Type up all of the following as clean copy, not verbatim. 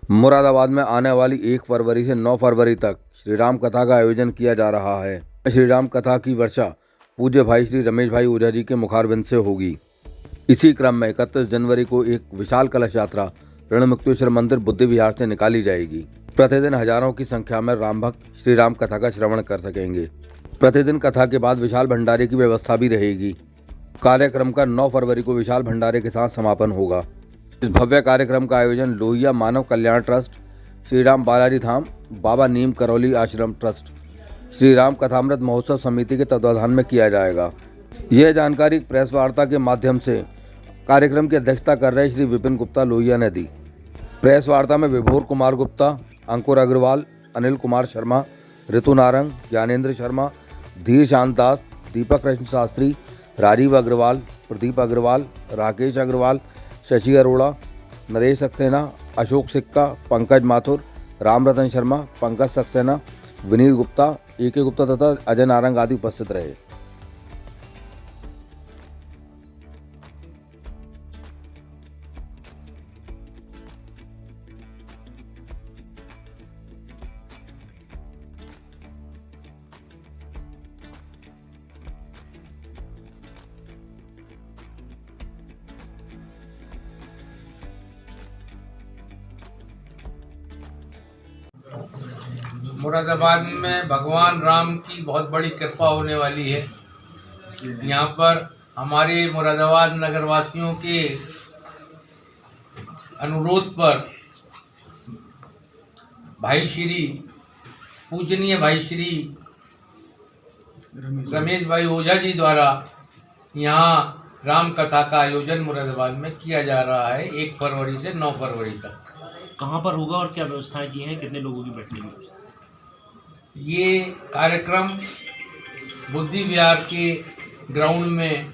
मुरादाबाद में आने वाली 1 फरवरी से 9 फरवरी तक श्री राम कथा का आयोजन किया जा रहा है। श्री राम कथा की वर्षा पूज्य भाई श्री रमेश भाई ओझा जी के मुखारबिंद से होगी। इसी क्रम में 31 जनवरी को एक विशाल कलश यात्रा ऋणमुक्तेश्वर मंदिर बुद्धि विहार से निकाली जाएगी। प्रतिदिन हजारों की संख्या में राम भक्त श्री राम कथा का श्रवण कर सकेंगे। प्रतिदिन कथा के बाद विशाल भंडारे की व्यवस्था भी रहेगी। कार्यक्रम का 9 फरवरी को विशाल भंडारे के साथ समापन होगा। इस भव्य कार्यक्रम का आयोजन लोहिया मानव कल्याण ट्रस्ट, श्री राम बालाजी धाम, बाबा नीम करौली आश्रम ट्रस्ट, श्री राम कथामृत महोत्सव समिति के तत्वाधान में किया जाएगा। यह जानकारी प्रेस वार्ता के माध्यम से कार्यक्रम की अध्यक्षता कर रहे श्री विपिन गुप्ता लोहिया ने दी। प्रेस वार्ता में विभोर कुमार गुप्ता, अंकुर अग्रवाल, अनिल कुमार शर्मा, ऋतु नारंग, ज्ञानेंद्र शर्मा, धीर शांत दास, दीपक कृष्ण शास्त्री, राजीव अग्रवाल, प्रदीप अग्रवाल, राकेश अग्रवाल, शशि अरोड़ा, नरेश सक्सेना, अशोक सिक्का, पंकज माथुर, राम रतन शर्मा, पंकज सक्सेना, विनीत गुप्ता, ए.के. गुप्ता तथा अजय नारंग आदि उपस्थित रहे। मुरादाबाद में भगवान राम की बहुत बड़ी कृपा होने वाली है। यहाँ पर हमारे मुरादाबाद नगरवासियों के अनुरोध पर पूजनीय भाई श्री रमेश भाई ओझा जी द्वारा यहाँ राम कथा का आयोजन मुरादाबाद में किया जा रहा है 1 फरवरी से 9 फरवरी तक। कहाँ पर होगा और क्या व्यवस्थाएं की हैं, कितने लोगों की बैठने की? ये कार्यक्रम बुद्धि विहार के ग्राउंड में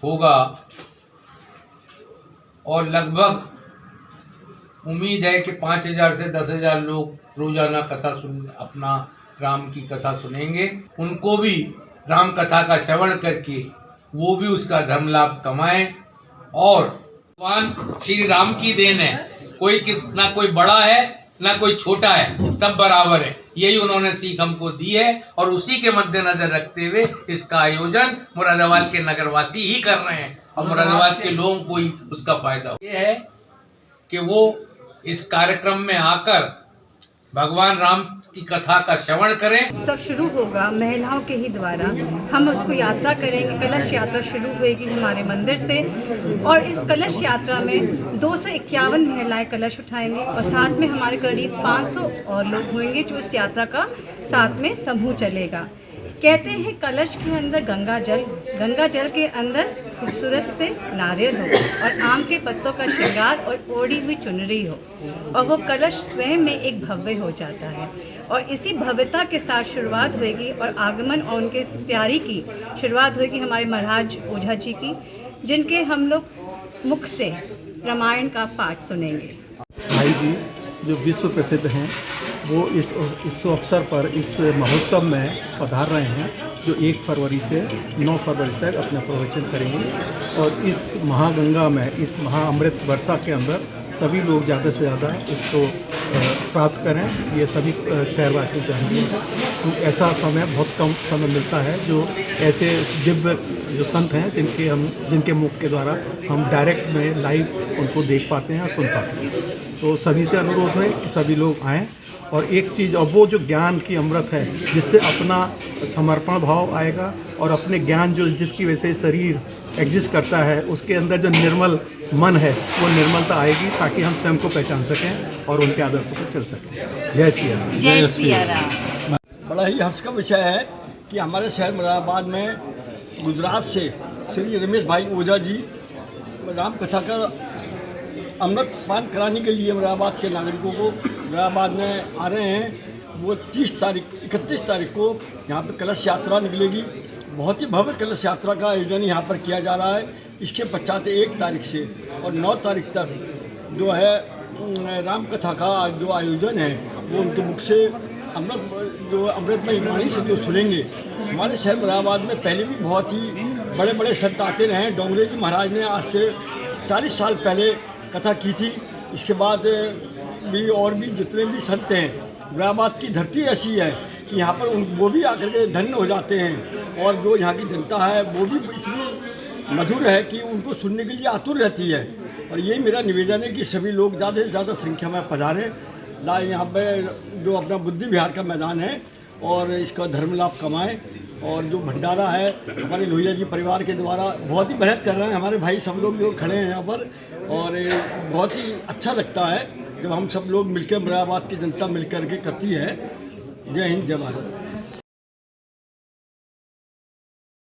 होगा और लगभग उम्मीद है कि 5000 से 10,000 लोग रोजाना अपना राम की कथा सुनेंगे। उनको भी राम कथा का श्रवण करके वो भी उसका धर्म लाभ कमाएं। और भगवान श्री राम की देन है, ना कोई बड़ा है ना कोई छोटा है, सब बराबर है। यही उन्होंने सीख हमको दी है और उसी के मद्देनजर रखते हुए इसका आयोजन मुरादाबाद के नगरवासी ही कर रहे हैं और मुरादाबाद के लोगों को ही उसका फायदा ये है कि वो इस कार्यक्रम में आकर भगवान राम की कथा का श्रवण करें। सब शुरू होगा महिलाओं के ही द्वारा, हम उसको यात्रा करेंगे। कलश यात्रा शुरू होगी हमारे मंदिर से और इस कलश यात्रा में 251 महिलाएं कलश उठाएंगी और साथ में हमारे करीब 500 और लोग होंगे जो इस यात्रा का साथ में समूह चलेगा। कहते हैं कलश के अंदर गंगा जल के अंदर खूबसूरत से नारियल हो और आम के पत्तों का श्रृंगार और ओढ़ी हुई चुनरी हो और वो कलश स्वयं में एक भव्य हो जाता है और इसी भव्यता के साथ शुरुआत होगी और आगमन और उनके तैयारी की शुरुआत होगी हमारे महाराज ओझा जी की, जिनके हम लोग मुख से रामायण का पाठ सुनेंगे। भाई जी जो विश्व प्रसिद्ध हैं वो इस अवसर पर इस महोत्सव में पधार रहे हैं जो 1 फरवरी से 9 फरवरी तक अपना प्रवचन करेंगे और इस महागंगा में इस महाअमृत वर्षा के अंदर सभी लोग ज़्यादा से ज़्यादा इसको प्राप्त करें। ये सभी शहरवासी चाहेंगे तो ऐसा समय बहुत कम समय मिलता है जो ऐसे दिव्य जो संत हैं जिनके मुख के द्वारा हम डायरेक्ट में लाइव उनको देख पाते हैं और सुन पाते हैं। तो सभी से अनुरोध है कि सभी लोग आएँ और एक चीज़ और वो जो ज्ञान की अमृत है जिससे अपना समर्पण भाव आएगा और अपने ज्ञान जो जिसकी वजह से शरीर एग्जिस्ट करता है उसके अंदर जो निर्मल मन है वो निर्मलता आएगी ताकि हम स्वयं को पहचान सकें और उनके आदर्शों पर चल सकें। जय सिया राम। जय सिया राम। बड़ा ही हर्ष का विषय है कि हमारे शहर मुरादाबाद में गुजरात से श्री रमेश भाई ओझा जी राम कथा का अमृत पान कराने के लिए मुरादाबाद के नागरिकों को मुरादाबाद में आ रहे हैं। वो 31 तारीख को यहाँ पर कलश यात्रा निकलेगी। बहुत ही भव्य कलश यात्रा का आयोजन यहाँ पर किया जा रहा है। इसके पश्चात 1 तारीख से और 9 तारीख तक जो है राम कथा का जो आयोजन है वो उनके मुख से अमृतमय वाणी से जो सुनेंगे। हमारे शहर मुरादाबाद में पहले भी बहुत ही बड़े बड़े संत आते रहे हैं। डोंगरे जी महाराज ने आज से 40 साल पहले कथा की थी। इसके बाद भी और भी जितने भी संत हैं, मुरादाबाद की धरती ऐसी है कि यहाँ पर वो भी आकर के धन्य हो जाते हैं और जो यहाँ की जनता है वो भी इतनी मधुर है कि उनको सुनने के लिए आतुर रहती है। और यही मेरा निवेदन है कि सभी लोग ज़्यादा से ज़्यादा संख्या में पधारें, लाए यहाँ पे जो अपना बुद्धि विहार का मैदान है और इसका धर्म लाभ कमाएँ। और जो भंडारा है हमारे लोहिया जी परिवार के द्वारा बहुत ही मेहनत कर रहे हैं हमारे भाई सब लोग जो खड़े हैं यहाँ पर, और बहुत ही अच्छा लगता है जब हम सब लोग मिलकर मुरादाबाद की जनता मिलकर के करती है। जय हिंद, जय भारत।